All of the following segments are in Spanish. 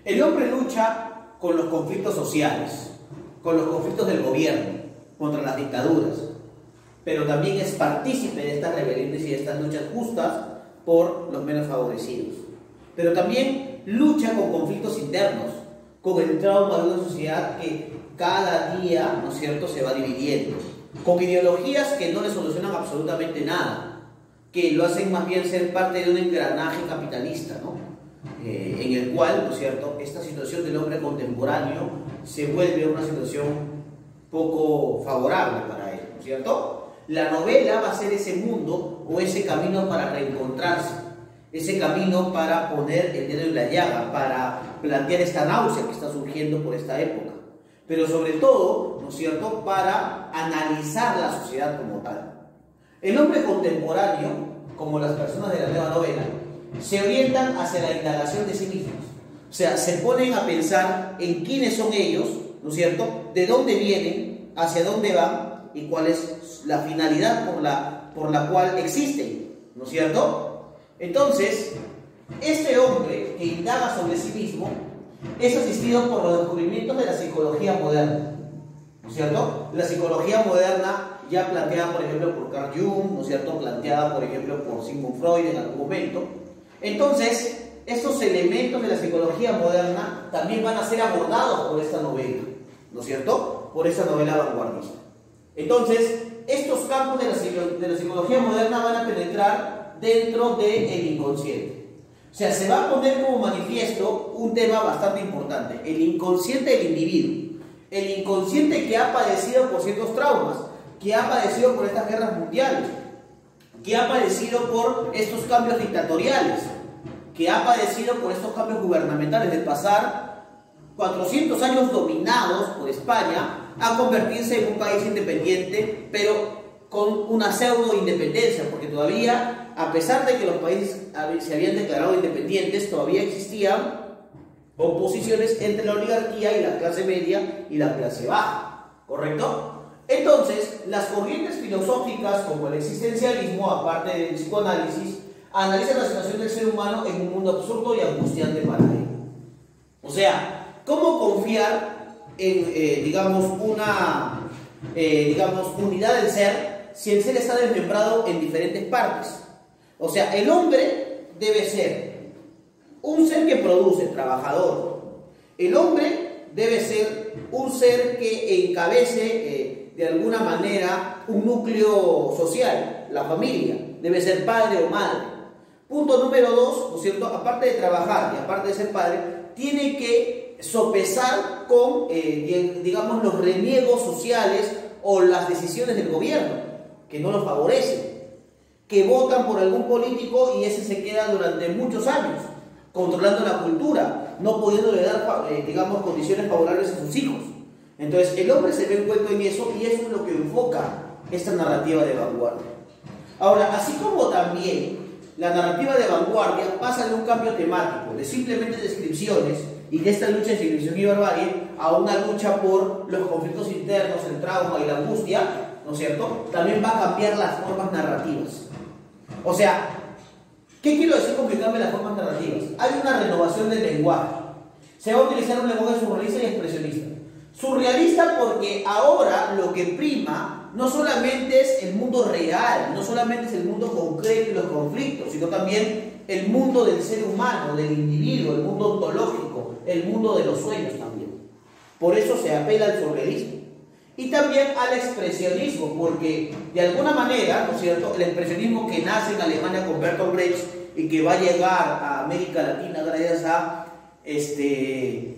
El hombre lucha con los conflictos sociales, con los conflictos del gobierno, contra las dictaduras, pero también es partícipe de estas rebeliones y de estas luchas justas por los menos favorecidos. Pero también lucha con conflictos internos, con el trauma de una sociedad que cada día, ¿no es cierto?, se va dividiendo, con ideologías que no le solucionan absolutamente nada, que lo hacen más bien ser parte de un engranaje capitalista, ¿no? En el cual, ¿no es cierto?, esta situación del hombre contemporáneo se vuelve una situación poco favorable para él, ¿no es cierto? La novela va a ser ese mundo o ese camino para reencontrarse, ese camino para poner el dedo en la llaga, para plantear esta náusea que está surgiendo por esta época, pero sobre todo, ¿no es cierto?, para analizar la sociedad como tal. El hombre contemporáneo, como las personas de la nueva novela, se orientan hacia la indagación de sí mismos. O sea, se ponen a pensar en quiénes son ellos, ¿no es cierto?, de dónde vienen, hacia dónde van y cuál es la finalidad por la cual existen, ¿no es cierto? Entonces, este hombre que indaga sobre sí mismo es asistido por los descubrimientos de la psicología moderna, ¿no es cierto? La psicología moderna ya planteada, por ejemplo, por Carl Jung, ¿no es cierto?, planteada, por ejemplo, por Sigmund Freud en algún momento. Entonces, estos elementos de la psicología moderna también van a ser abordados por esta novela, ¿no es cierto?, por esta novela vanguardista. Entonces, estos campos de la psicología moderna van a penetrar dentro del inconsciente. O sea, se va a poner como manifiesto un tema bastante importante: el inconsciente del individuo, el inconsciente que ha padecido por ciertos traumas, que ha padecido por estas guerras mundiales, que ha padecido por estos cambios dictatoriales, que ha padecido por estos cambios gubernamentales, de pasar 400 años dominados por España a convertirse en un país independiente, pero con una pseudo-independencia, porque todavía, a pesar de que los países se habían declarado independientes, todavía existían oposiciones entre la oligarquía y la clase media y la clase baja, ¿correcto? Entonces, las corrientes filosóficas como el existencialismo, aparte del psicoanálisis, analizan la situación del ser humano en un mundo absurdo y angustiante para él. O sea, ¿cómo confiar en, digamos, una unidad del ser si el ser está desmembrado en diferentes partes? O sea, el hombre debe ser un ser que produce, trabajador. El hombre debe ser un ser que encabece de alguna manera un núcleo social, la familia. Debe ser padre o madre. Punto número 2, ¿no es cierto? Aparte de trabajar y aparte de ser padre, tiene que sopesar con, digamos, los reniegos sociales o las decisiones del gobierno, que no lo favorecen, que votan por algún político y ese se queda durante muchos años, controlando la cultura, no pudiéndole dar, digamos, condiciones favorables a sus hijos. Entonces, el hombre se ve envuelto en eso y eso es lo que enfoca esta narrativa de vanguardia. Ahora, así como también la narrativa de vanguardia pasa de un cambio temático, de simplemente descripciones y de esta lucha de civilización y barbarie, a una lucha por los conflictos internos, el trauma y la angustia, ¿no es cierto?, también va a cambiar las formas narrativas. O sea, ¿qué quiero decir con que cambien las formas narrativas? Hay una renovación del lenguaje. Se va a utilizar un lenguaje surrealista y expresionista. Surrealista porque ahora lo que prima no solamente es el mundo real, no solamente es el mundo concreto y los conflictos, sino también el mundo del ser humano, del individuo, el mundo ontológico, el mundo de los sueños también. Por eso se apela al surrealismo. Y también al expresionismo, porque de alguna manera, ¿no es cierto?, el expresionismo que nace en Alemania con Bertolt Brecht y que va a llegar a América Latina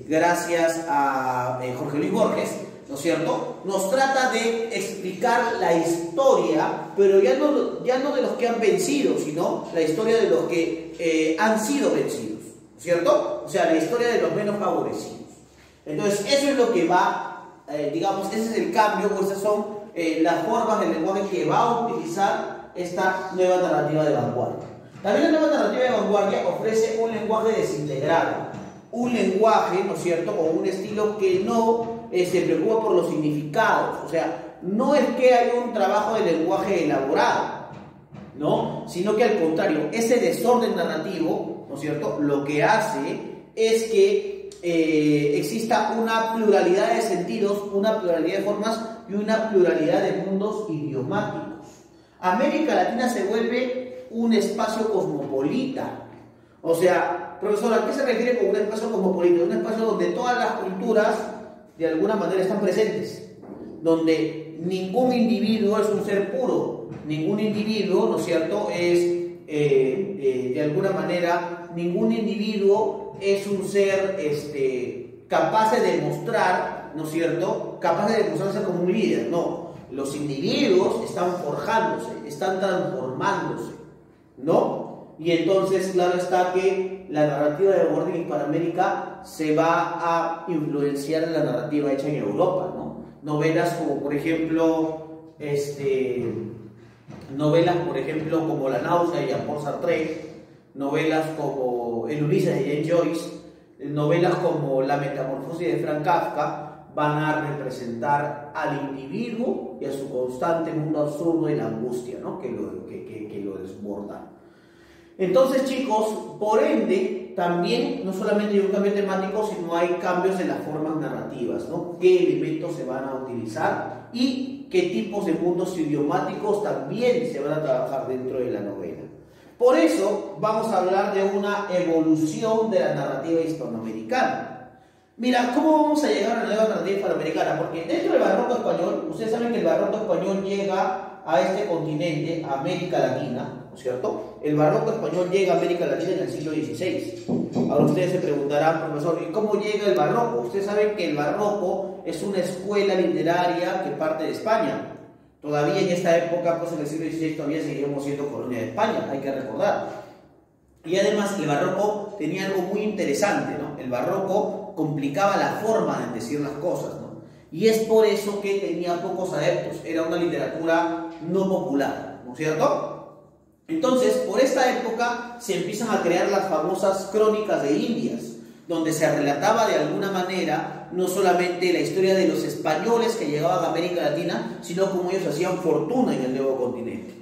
gracias a Jorge Luis Borges, ¿no es cierto?, nos trata de explicar la historia, pero ya no de los que han vencido, sino la historia de los que han sido vencidos, ¿no es cierto? O sea, la historia de los menos favorecidos. Entonces, eso es lo que va, digamos, ese es el cambio, o esas son las formas del lenguaje que va a utilizar esta nueva narrativa de vanguardia. También la nueva narrativa de vanguardia ofrece un lenguaje desintegrado, un lenguaje, ¿no es cierto?, o un estilo que no se preocupa por los significados. O sea, no es que hay un trabajo de lenguaje elaborado, ¿no?, sino que al contrario, ese desorden narrativo, ¿no es cierto?, lo que hace es que exista una pluralidad de sentidos, una pluralidad de formas y una pluralidad de mundos idiomáticos. América Latina se vuelve un espacio cosmopolita. O sea, profesor, ¿a qué se refiere con un espacio cosmopolita? Un espacio donde todas las culturas de alguna manera están presentes, donde ningún individuo es un ser puro, ningún individuo, ¿no es cierto?, es de alguna manera, ningún individuo es un ser capaz de demostrar, ¿no es cierto?, capaz de demostrarse como un líder. No, los individuos están forjándose, están transformándose, ¿no? Y entonces, claro está que la narrativa de Orden Hispanoamérica se va a influenciar en la narrativa hecha en Europa, ¿no? Novelas como, por ejemplo, novelas, por ejemplo, como La náusea de Jean-Paul Sartre, novelas como El Ulises de James Joyce, novelas como La metamorfosis de Frank Kafka van a representar al individuo y a su constante mundo absurdo y la angustia, ¿no?, que lo desborda. Entonces, chicos, por ende, también no solamente hay un cambio temático, sino hay cambios en las formas narrativas, ¿no? ¿Qué elementos se van a utilizar y qué tipos de mundos idiomáticos también se van a trabajar dentro de la novela? Por eso vamos a hablar de una evolución de la narrativa hispanoamericana. Mira, ¿cómo vamos a llegar a la nueva narrativa hispanoamericana? Porque dentro del barroco español, ustedes saben que el barroco español llega a este continente, a América Latina, ¿no es cierto? El barroco español llega a América Latina en el siglo XVI. Ahora ustedes se preguntarán, profesor, ¿y cómo llega el barroco? Ustedes saben que el barroco es una escuela literaria que parte de España. Todavía en esta época, pues en el siglo XVI, todavía seguíamos siendo colonia de España, hay que recordar. Y además el barroco tenía algo muy interesante, ¿no? El barroco complicaba la forma de decir las cosas, ¿no? Y es por eso que tenía pocos adeptos, era una literatura no popular, ¿no es cierto? Entonces, por esta época se empiezan a crear las famosas crónicas de Indias, donde se relataba de alguna manera no solamente la historia de los españoles que llegaban a América Latina, sino cómo ellos hacían fortuna en el nuevo continente.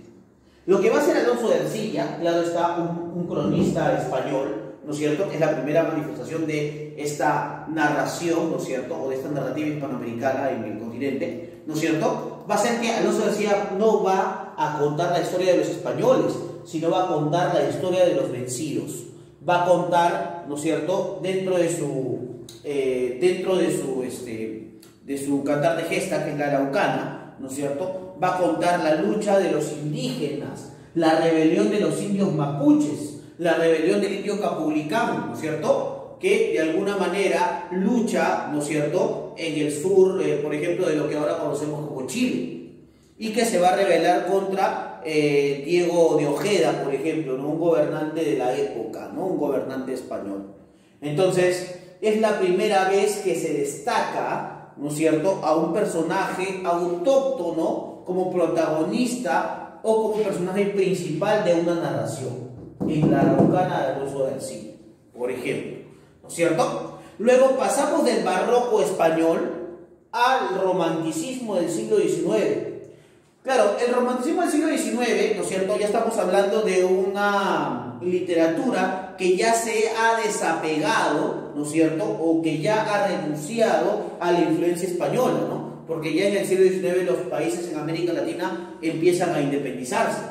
Lo que va a hacer Alonso de Ercilla, claro está, un cronista español, ¿no es cierto?, que es la primera manifestación de esta narración, ¿no es cierto?, o de esta narrativa hispanoamericana en el continente, ¿no es cierto?, va a ser que Alonso de Ercilla no va a contar la historia de los españoles, sino va a contar la historia de los vencidos. Va a contar, ¿no es cierto?, dentro de su cantar de gesta, que es la araucana, ¿no es cierto?, va a contar la lucha de los indígenas, la rebelión de los indios mapuches, la rebelión del indio capulicán, ¿no es cierto?, que de alguna manera lucha, ¿no es cierto?, en el sur, por ejemplo, de lo que ahora conocemos como Chile, y que se va a rebelar contra Diego de Ojeda, por ejemplo, ¿no?, un gobernante de la época, ¿no?, un gobernante español. Entonces, es la primera vez que se destaca, ¿no es cierto?, a un personaje autóctono como protagonista o como personaje principal de una narración, en la araucana de Alonso de Ercilla, por ejemplo, ¿no es cierto? Luego pasamos del barroco español al romanticismo del siglo XIX. Claro, el romanticismo del siglo XIX, ¿no es cierto?, ya estamos hablando de una literatura que ya se ha desapegado, ¿no es cierto?, o que ya ha renunciado a la influencia española, ¿no? Porque ya en el siglo XIX los países en América Latina empiezan a independizarse.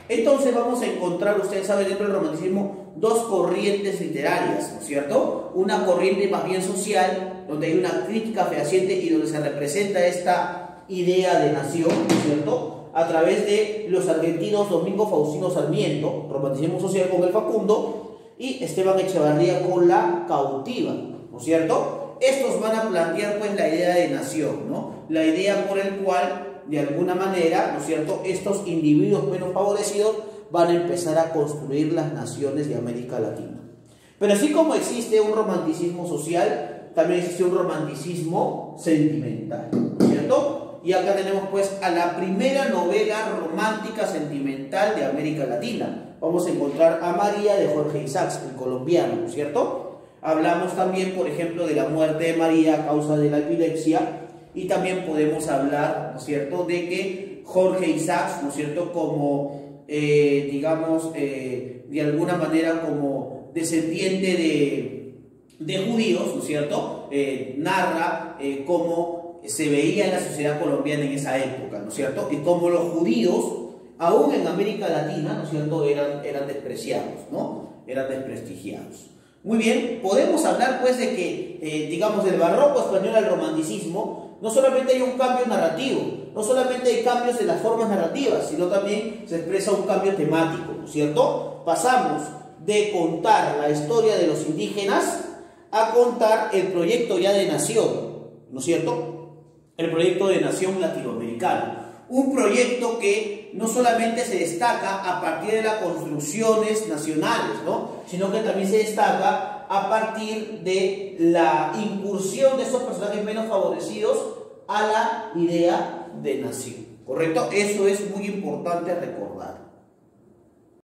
Entonces vamos a encontrar, ustedes saben, dentro del romanticismo, dos corrientes literarias, ¿no es cierto? Una corriente más bien social, donde hay una crítica fehaciente y donde se representa esta idea de nación, ¿no es cierto?, a través de los argentinos Domingo Faustino Sarmiento, romanticismo social con el Facundo, y Esteban Echevarría con la Cautiva, ¿no es cierto? Estos van a plantear pues la idea de nación, ¿no?, la idea por el cual, de alguna manera, ¿no es cierto?, estos individuos menos favorecidos van a empezar a construir las naciones de América Latina. Pero así como existe un romanticismo social, también existe un romanticismo sentimental, ¿no es cierto? Y acá tenemos pues a la primera novela romántica sentimental de América Latina. Vamos a encontrar a María de Jorge Isaacs, el colombiano, ¿no es cierto? Hablamos también, por ejemplo, de la muerte de María a causa de la epilepsia, y también podemos hablar, ¿no es cierto?, de que Jorge Isaacs, ¿no es cierto?, como, digamos, de alguna manera como descendiente de judíos, ¿no es cierto?, narra cómo se veía la sociedad colombiana en esa época, ¿no es cierto?, y cómo los judíos, aún en América Latina, ¿no es cierto?, eran despreciados, ¿no?, eran desprestigiados. Muy bien, podemos hablar pues de que, digamos, del barroco español al romanticismo, no solamente hay un cambio narrativo, no solamente hay cambios en las formas narrativas, sino también se expresa un cambio temático, ¿no es cierto? Pasamos de contar la historia de los indígenas a contar el proyecto ya de nación, ¿no es cierto?, el proyecto de nación latinoamericano. Un proyecto que no solamente se destaca a partir de las construcciones nacionales, ¿no?, sino que también se destaca a partir de la incursión de esos personajes menos favorecidos a la idea de nación, ¿correcto? Eso es muy importante recordar.